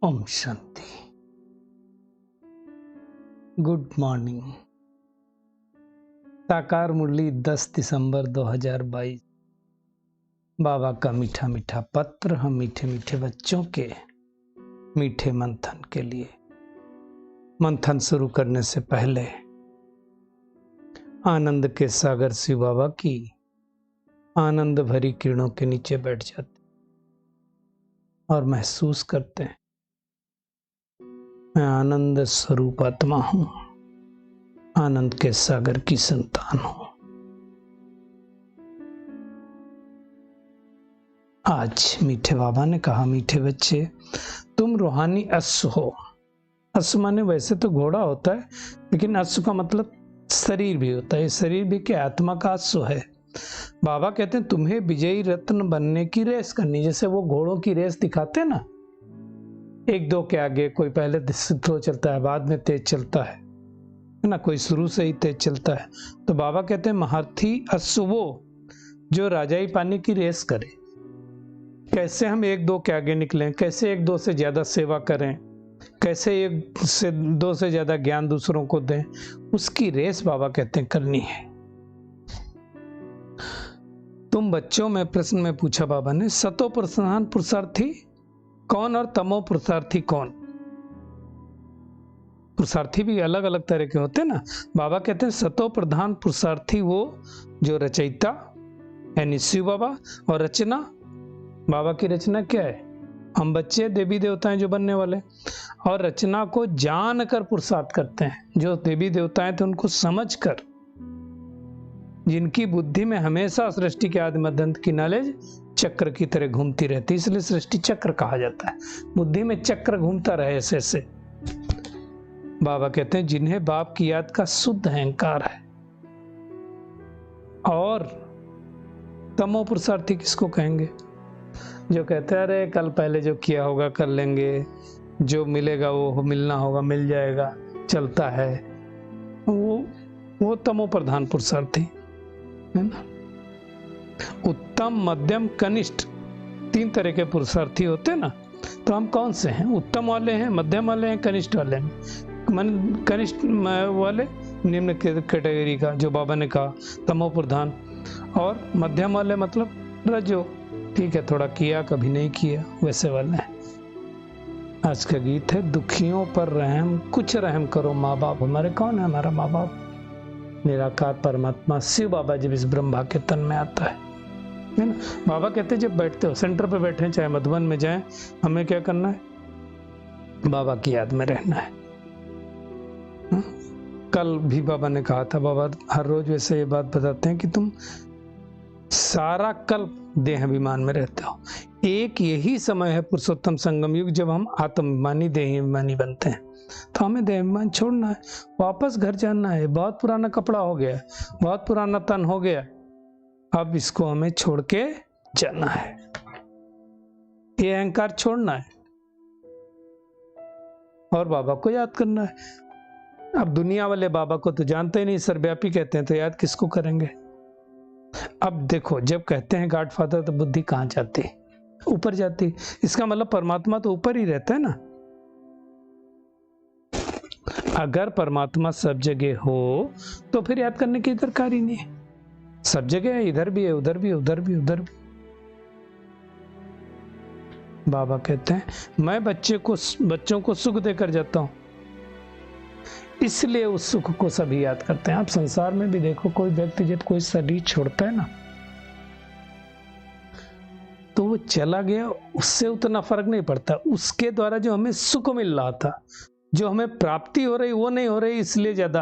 Om Shanti. Good morning. साकार मुरली 10 दिसंबर 2022। बाबा का मीठा मीठा पत्र हम मीठे मीठे बच्चों के मीठे मंथन के लिए। मंथन शुरू करने से पहले आनंद के सागर शिव बाबा की आनंद भरी किरणों के नीचे बैठ जाते और महसूस करते हैं, मैं आनंद स्वरूप आत्मा हूं, आनंद के सागर की संतान हूं। आज मीठे बाबा ने कहा, मीठे बच्चे तुम रूहानी अश्व हो। अश्व माने वैसे तो घोड़ा होता है, लेकिन अश्व का मतलब शरीर भी होता है। शरीर भी क्या, आत्मा का अश्व है। बाबा कहते हैं तुम्हें विजयी रत्न बनने की रेस करनी। जैसे वो घोड़ों की रेस दिखाते हैं ना, एक दो के आगे कोई पहले स्लो चलता है, बाद में तेज चलता है ना, कोई शुरू से ही तेज चलता है। तो बाबा कहते हैं महारथी अश्व वो जो राजाई पाने की रेस करे। कैसे हम एक दो के आगे निकलें, कैसे एक दो से ज्यादा सेवा करें, कैसे एक से दो से ज्यादा ज्ञान दूसरों को दें, उसकी रेस बाबा कहते हैं करनी है। तुम बच्चों में प्रश्न में पूछा बाबा ने, सतो प्रधान पुरुषार्थी कौन और तमो पुरुषार्थी कौन? पुरुषार्थी भी अलग अलग तरह के होते हैं ना। बाबा कहते हैं सतो प्रधान पुरुषार्थी वो जो रचयिता यानी शिव बाबा, और रचना, बाबा की रचना क्या है? हम बच्चे देवी देवता हैं जो बनने वाले, और रचना को जान कर पुरुषार्थ करते हैं। जो देवी देवता हैं तो उनको समझ कर, जिनकी बुद्धि में हमेशा सृष्टि के आदि मध्यांत की नॉलेज चक्र की तरह घूमती रहती, इसलिए सृष्टि चक्र कहा जाता है। बुद्धि में चक्र घूमता रहे ऐसे ऐसे। बाबा कहते हैं जिन्हें बाप की याद का शुद्ध अहंकार है। और तमो पुरुषार्थी किसको कहेंगे? जो कहते हैं अरे कल पहले जो किया होगा कर लेंगे, जो मिलेगा वो मिलना होगा मिल जाएगा, चलता है, वो तमो प्रधान पुरुषार्थी है ना। उत्तम, मध्यम, कनिष्ठ, तीन तरह के पुरुषार्थी होते हैं ना। तो हम कौन से हैं? उत्तम वाले हैं, मध्यम वाले हैं, कनिष्ठ वाले हैं। कनिष्ठ वाले निम्न कैटेगरी का जो बाबा ने कहा तमो प्रधान, और मध्यम वाले मतलब रजो, ठीक है थोड़ा किया कभी नहीं किया, वैसे वाले हैं। आज का गीत है दुखियों पर रहम, कुछ रहम करो माँ बाप हमारे। कौन है हमारा माँ बाप? निराकार परमात्मा शिव बाबा जब इस ब्रह्मा के तन में आता है ना। बाबा कहते हैं जब बैठते हो, सेंटर पे बैठे चाहे मधुबन में जाएं, हमें क्या करना है? बाबा की याद में रहना है। कल भी बाबा ने कहा था, बाबा हर रोज वैसे ये बात बताते हैं कि तुम सारा कल देह अभिमान में रहते हो। एक यही समय है पुरुषोत्तम संगम युग जब हम आत्माभिमानी देह अभिमानी बनते हैं। तो हमें देह अभिमान छोड़ना है, वापस घर जाना है। बहुत पुराना कपड़ा हो गया, बहुत पुराना तन हो गया, अब इसको हमें छोड़ के जाना है। ये अहंकार छोड़ना है और बाबा को याद करना है। अब दुनिया वाले बाबा को तो जानते ही नहीं, सर्वव्यापी कहते हैं, तो याद किसको करेंगे? अब देखो, जब कहते हैं गॉड फादर तो बुद्धि कहाँ जाती? ऊपर जाती। इसका मतलब परमात्मा तो ऊपर ही रहता है ना। अगर परमात्मा सब जगह हो तो फिर याद करने की दरकार ही नहीं है। सब जगह है, इधर भी है, उधर भी, उधर भी, उधर भी। बाबा कहते हैं मैं बच्चों को सुख देकर जाता हूं, इसलिए उस सुख को सभी याद करते हैं। आप संसार में भी देखो, कोई व्यक्ति जब कोई शरीर छोड़ता है ना, तो वो चला गया, उससे उतना फर्क नहीं पड़ता। उसके द्वारा जो हमें सुख मिल रहा था, जो हमें प्राप्ति हो रही, वो नहीं हो रही, इसलिए ज्यादा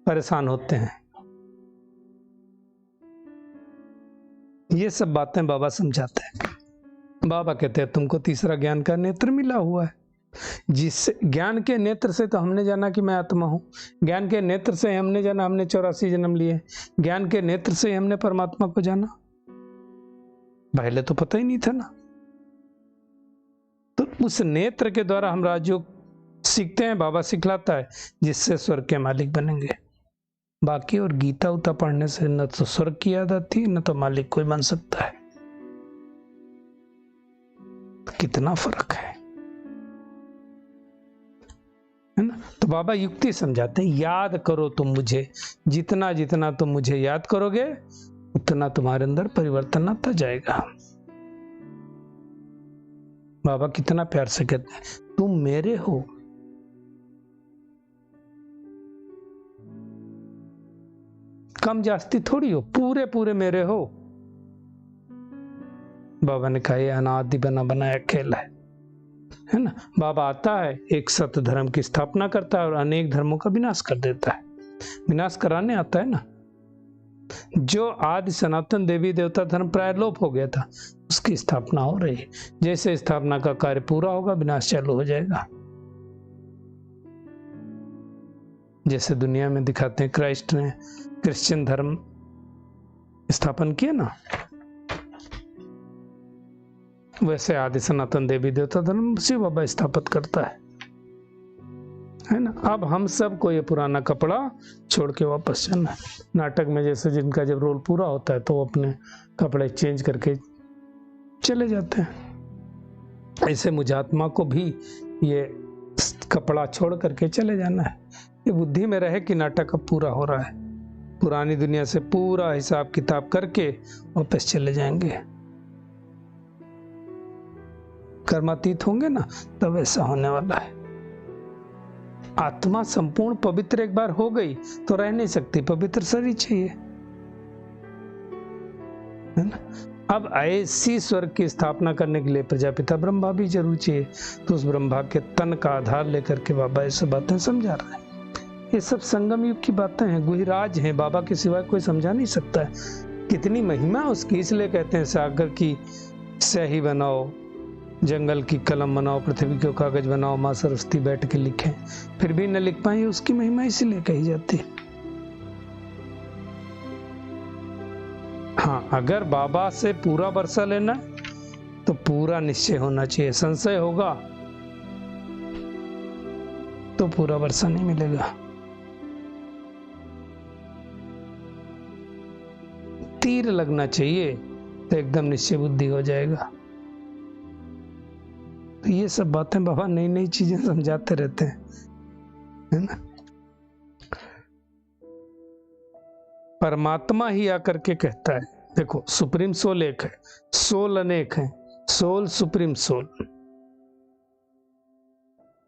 परेशान होते हैं। ये सब बातें बाबा समझाते हैं। बाबा कहते हैं तुमको तीसरा ज्ञान का नेत्र मिला हुआ है, जिससे ज्ञान के नेत्र से तो हमने जाना कि मैं आत्मा हूं। ज्ञान के नेत्र से हमने जाना हमने 84 जन्म लिए। ज्ञान के नेत्र से हमने परमात्मा को जाना, पहले तो पता ही नहीं था ना। तो उस नेत्र के द्वारा हम राजयोग सीखते हैं, बाबा सिखलाता है, जिससे स्वर्ग के मालिक बनेंगे। बाकी और गीता उता पढ़ने से न तो स्वर्ग की याद आती, न तो मालिक कोई बन सकता है। कितना फर्क है। बाबा युक्ति समझाते हैं, याद करो तुम मुझे, जितना जितना तुम मुझे याद करोगे उतना तुम्हारे अंदर परिवर्तन आता जाएगा। बाबा कितना प्यार से कहते हैं, तुम मेरे हो, कम जास्ती थोड़ी हो, पूरे पूरे मेरे हो। बाबा ने कहा, यह अनादि बना बनाया खेल है ना। बाबा आता है, एक सत्य धर्म की स्थापना करता है और अनेक धर्मों का विनाश कर देता है। विनाश कराने आता है ना। जो आदि सनातन देवी देवता धर्म प्राय लोप हो गया था, उसकी स्थापना हो रही है। जैसे स्थापना का कार्य पूरा होगा, विनाश चालू हो जाएगा। जैसे दुनिया में दिखाते हैं क्राइस्ट ने क्रिश्चियन धर्म स्थापन किया ना, वैसे आदि सनातन देवी देवता धर्म शिव बाबा स्थापित करता है ना। अब हम सबको ये पुराना कपड़ा छोड़ के वापस जाना है। नाटक में जैसे जिनका जब रोल पूरा होता है तो वो अपने कपड़े चेंज करके चले जाते हैं, ऐसे मुझात्मा को भी ये कपड़ा छोड़ करके चले जाना है। ये बुद्धि में रहे कि नाटक अब पूरा हो रहा है, पुरानी दुनिया से पूरा हिसाब किताब करके वापस चले जाएंगे। कर्मातीत होंगे ना, तब ऐसा होने वाला है। आत्मा संपूर्ण पवित्र एक बार हो गई तो रह नहीं सकती, पवित्र शरीर चाहिए, है ना। अब ऐसी स्वर्ग की स्थापना करने के लिए प्रजापिता ब्रह्मा भी जरूर चाहिए। तो उस ब्रह्मा के तन का आधार लेकर के बाबा ये सब बातें समझा रहे हैं। ये सब संगम युग की बातें हैं, गुहिराज हैं, बाबा के सिवाय कोई समझा नहीं सकता है। कितनी महिमा उसकी, इसलिए कहते हैं सागर की स्याही बनाओ, जंगल की कलम बनाओ, पृथ्वी के कागज बनाओ, माँ सरस्वती बैठ के लिखें, फिर भी न लिख पाए, उसकी महिमा इसीलिए कही जाती है। हाँ, अगर बाबा से पूरा वर्षा लेना तो पूरा निश्चय होना चाहिए। संशय होगा तो पूरा वर्षा नहीं मिलेगा। तीर लगना चाहिए तो एकदम निश्चय बुद्धि हो जाएगा। तो ये सब बातें बाबा नई नई चीजें समझाते रहते हैं, है ना। परमात्मा ही आकर के कहता है, देखो सुप्रीम सोल एक है, सोल अनेक है, सोल सुप्रीम सोल।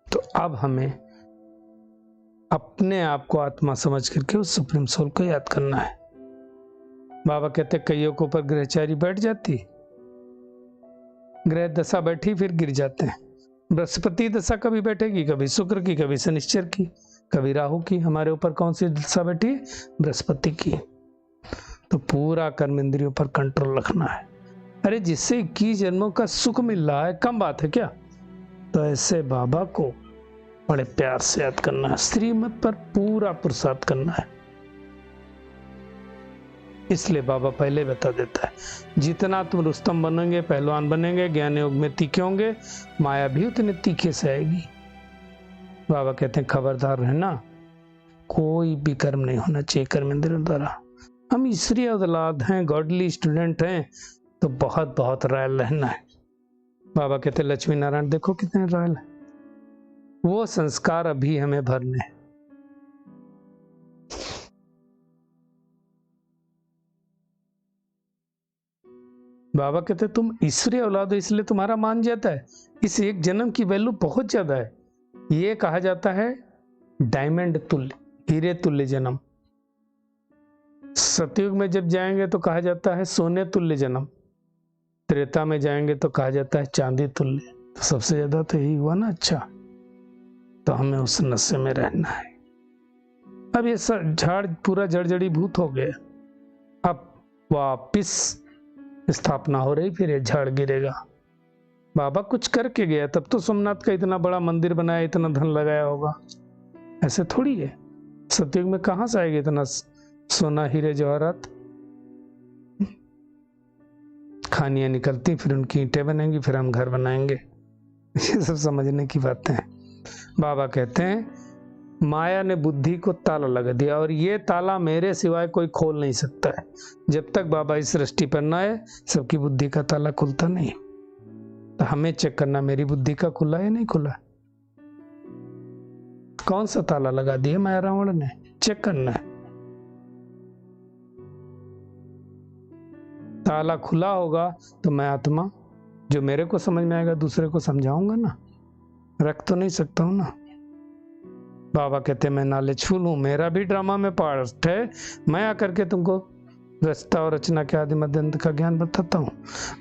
तो अब हमें अपने आप को आत्मा समझ करके उस सुप्रीम सोल को याद करना है। बाबा कहते कईयों के ऊपर ग्रहचारी बैठ जाती, ग्रह दशा बैठी फिर गिर जाते हैं। बृहस्पति दशा कभी बैठेगी, कभी शुक्र की, कभी शनिश्चर की, कभी राहु की। हमारे ऊपर कौन सी दशा बैठी? बृहस्पति की। तो पूरा कर्म इंद्रियों पर कंट्रोल रखना है। अरे जिससे 21 जन्मों का सुख मिल रहा है, कम बात है क्या? तो ऐसे बाबा को बड़े प्यार से याद करना है, श्रीमत पर पूरा पुरुषार्थ करना है। इसलिए बाबा पहले बता देता है, जितना तुम रुस्तम बनेंगे, पहलवान बनेंगे, ज्ञान योग में तीखे होंगे, माया भी उतने तीखे से आएगी। बाबा कहते हैं खबरदार रहना, कोई भी कर्म नहीं होना चाहिए कर्म इंद्रियों द्वारा। हम ईश्वरीय औलाद हैं, गॉडली स्टूडेंट हैं, तो बहुत बहुत रॉयल रहना है। बाबा कहते लक्ष्मी नारायण देखो कितने रॉयल है। वो संस्कार अभी हमें भरने हैं। बाबा कहते तुम ईश्वरीय औलाद हो, इसलिए तुम्हारा मान जाता है। इस एक जन्म की वैल्यू बहुत ज्यादा है। ये कहा जाता है डायमंड तुल्य, हीरे तुल्य जन्म। सतयुग में जब जाएंगे तो कहा जाता है सोने तुल्य जन्म। त्रेता में जाएंगे तो कहा जाता है चांदी तुल्य। तो सबसे ज्यादा तो यही हुआ ना अच्छा। तो हमें उस नशे में रहना है। अब ये झाड़ पूरा जड़जड़ी भूत हो गया, अब वापिस स्थापना हो रही, फिर ये झाड़ गिरेगा। बाबा कुछ करके गया, तब तो सोमनाथ का इतना बड़ा मंदिर बनाया, इतना धन लगाया होगा। ऐसे थोड़ी है। सतयुग में कहां से आएगा इतना सोना हीरे जवाहरात? खानियां निकलती, फिर उनकी ईंटें बनेंगी, फिर हम घर बनाएंगे। ये सब समझने की बातें हैं। बाबा कहते हैं माया ने बुद्धि को ताला लगा दिया, और ये ताला मेरे सिवाय कोई खोल नहीं सकता है। जब तक बाबा इस सृष्टि पर ना आए, सबकी बुद्धि का ताला खुलता नहीं। तो हमें चेक करना मेरी बुद्धि का खुला है नहीं खुला। कौन सा ताला लगा दिया माया रावण ने? चेक करना है। ताला खुला होगा तो मैं आत्मा जो मेरे को समझ में आएगा दूसरे को समझाऊंगा ना, रख तो नहीं सकता हूं ना। बाबा कहते मैं नॉलेजफुल हूं, मेरा भी ड्रामा में पार्ट है, मैं आकर के तुमको रचता और रचना के आदि मध्य अंत का ज्ञान बताता हूं।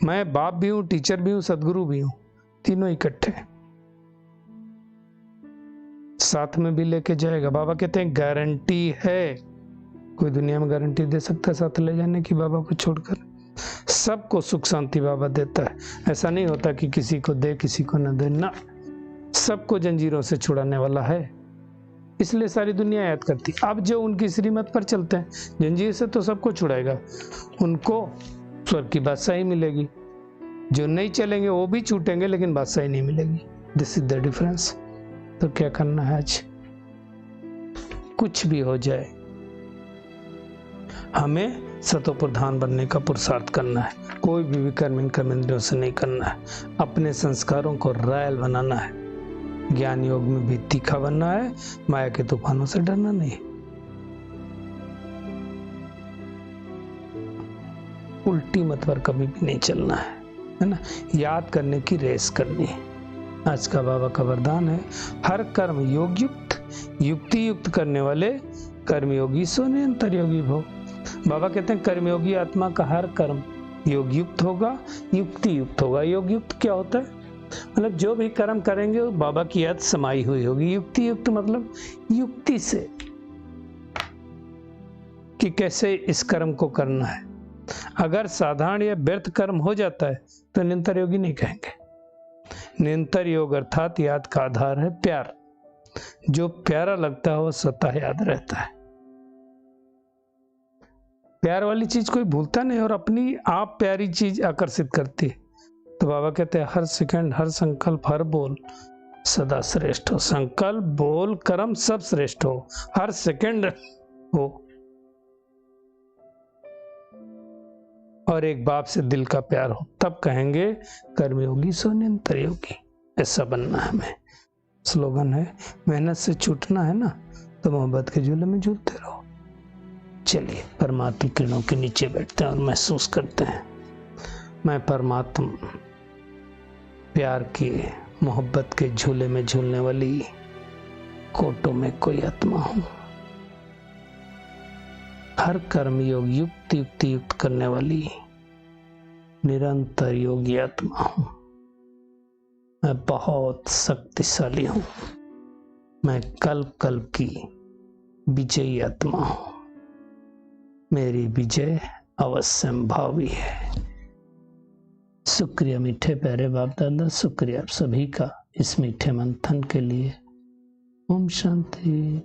मैं बाप भी हूं, टीचर भी हूं, सदगुरु भी हूं, तीनों इकट्ठे साथ में भी लेके जाएगा। बाबा कहते हैं गारंटी है, कोई दुनिया में गारंटी दे सकता है साथ ले जाने की बाबा को छोड़कर? सबको सुख शांति बाबा देता है, ऐसा नहीं होता कि किसी को दे किसी को न दे ना, सबको जंजीरों से छुड़ाने वाला है, इसलिए सारी दुनिया याद करती। अब जो उनकी श्रीमत पर चलते हैं, जंजीर से तो सबको छुड़ाएगा, उनको स्वर्ग की बादशाही मिलेगी, जो नहीं चलेंगे वो भी छूटेंगे लेकिन बादशाही नहीं मिलेगी। This is the difference. तो क्या करना है आज? कुछ भी हो जाए हमें सतो प्रधान बनने का पुरुषार्थ करना है, कोई भी विकर्म इन कर्मेंद्रियों से नहीं करना है, अपने संस्कारों को रायल बनाना है, ज्ञान योग में भी तीखा बनना है, माया के तूफानों से डरना नहीं, उल्टी मत पर कभी भी नहीं चलना है ना, याद करने की रेस करनी है। आज का बाबा का वरदान है, हर कर्म योग युक्त युक्ति युक्त करने वाले कर्मयोगी सोने अंतर्योगी भव। बाबा कहते हैं कर्मयोगी आत्मा का हर कर्म योग युक्त होगा, युक्ति युक्त होगा। योग युक्त क्या होता है? मतलब जो भी कर्म करेंगे वो बाबा की याद समाई हुई होगी। युक्ति युक्त मतलब युक्ति से कि कैसे इस कर्म को करना है। अगर साधारण या व्यर्थ कर्म हो जाता है तो निरंतर योगी नहीं कहेंगे। निरंतर योग अर्थात याद का आधार है प्यार, जो प्यारा लगता है वो स्वतः याद रहता है। प्यार वाली चीज कोई भूलता नहीं और अपनी आप प्यारी चीज आकर्षित करती है। तो बाबा कहते हैं हर सेकंड, हर संकल्प, हर बोल सदा श्रेष्ठ हो। संकल्प, बोल, कर्म सब श्रेष्ठ हो, हर सेकंड हो। और एक बाप से दिल का प्यार हो, तब कहेंगे कर्मयोगी सो निरंतर योगी। ऐसा बनना है हमें। स्लोगन है, मेहनत से छूटना है ना तो मोहब्बत के झूले में झूलते रहो। चलिए परमात्मा किरणों के नीचे बैठते हैं और महसूस करते हैं, मैं परमात्मा प्यार की मोहब्बत के झूले में झूलने वाली कोटों में कोई आत्मा हूं। हर कर्म योग युक्त युक्ति युक्त करने वाली निरंतर योगी आत्मा हूं। मैं बहुत शक्तिशाली हूं। मैं कल्प कल्प की विजयी आत्मा हूं। मेरी विजय अवश्यंभावी है। शुक्रिया मीठे प्यारे बाप दादा, शुक्रिया आप सभी का इस मीठे मंथन के लिए। ओम शांति।